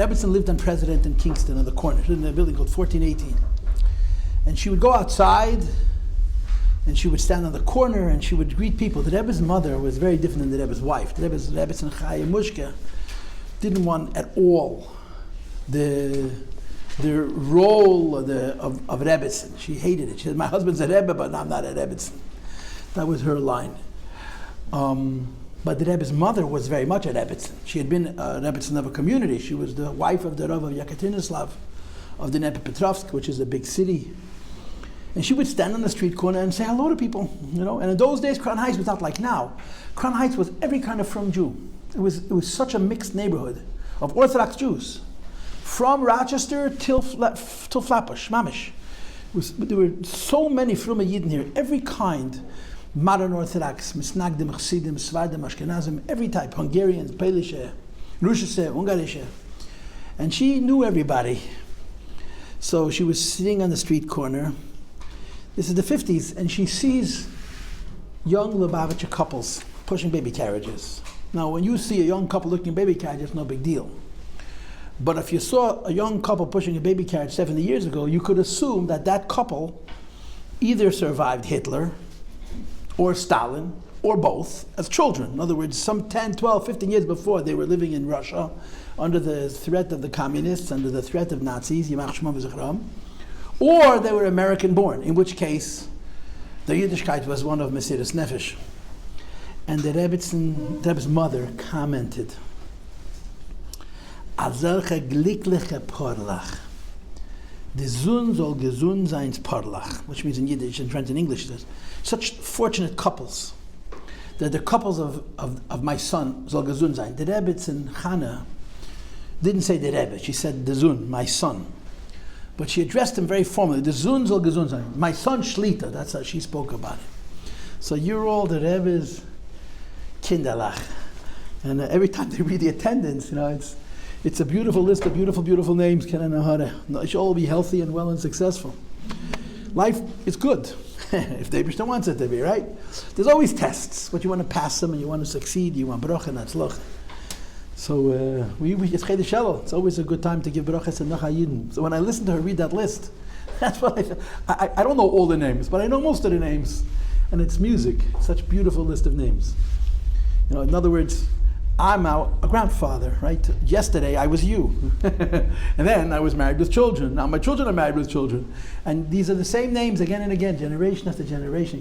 rebbetzin lived on President in Kingston on the corner, in a building called 1418. And she would go outside, and she would stand on the corner, and she would greet people. The Rebbes Mother was very different than the Rebbe's wife. The rebbetzin Achei Temimim didn't want at all the role of rebbetzin. She hated it. She said, "My husband's a rebbe, but I'm not a rebbetzin." That was her line. But the Rebbe's mother was very much a rebbetzin. She had been a rebbetzin of a community. She was the wife of the Rav of Yekaterinslav of the Dnepropetrovsk, which is a big city. And she would stand on the street corner and say hello to people, you know. And in those days, Crown Heights was not like now. Crown Heights was every kind of frum Jew. It was such a mixed neighborhood of Orthodox Jews, from Rochester till Flatbush, Mamish. There were so many frum Yidden here, every kind, modern Orthodox, Misnagdim, Chassidim, Svardim, Ashkenazim, every type, Hungarians, Polish, Russian, Ungarish. And she knew everybody. So she was sitting on the street corner. This is the 50s, and she sees young Lubavitcher couples pushing baby carriages. Now, when you see a young couple looking at baby carriage, it's no big deal. But if you saw a young couple pushing a baby carriage 70 years ago, you could assume that that couple either survived Hitler or Stalin or both as children. In other words, some 10, 12, 15 years before, they were living in Russia under the threat of the communists, under the threat of Nazis, Yimach Shmom V'Zichram, or they were American born, in which case the Yiddishkeit was one of Mesiras Nefesh. And the Rebbe's mother commented, "Azerche glickliche Porlach. The Zun soll gesund sein Porlach," which means in Yiddish and French and English, says, such fortunate couples. They're the couples of my son, soll gesund sein. The Rebbetzin Chana didn't say the Rebbe, she said the Zun, my son. But she addressed him very formally. The Zun soll gesund sein. My son Shlita, that's how she spoke about it. So you're all the Rebbe's Kinderlach. And every time they read the attendance, you know, it's a beautiful list of beautiful names. They should all be healthy and well and successful. Life is good, if the Eibishter wants it to be, right? There's always tests, but you want to pass them and you want to succeed, you want bracha and atzloch. So it's Chedei Shalom. It's always a good time to give brachas and nachayidin. So when I listen to her read that list, that's what I don't know all the names, but I know most of the names. And it's music, such a beautiful list of names. You know, in other words, I'm a grandfather, right? Yesterday I was you. And then I was married with children. Now my children are married with children. And these are the same names again and again, generation after generation.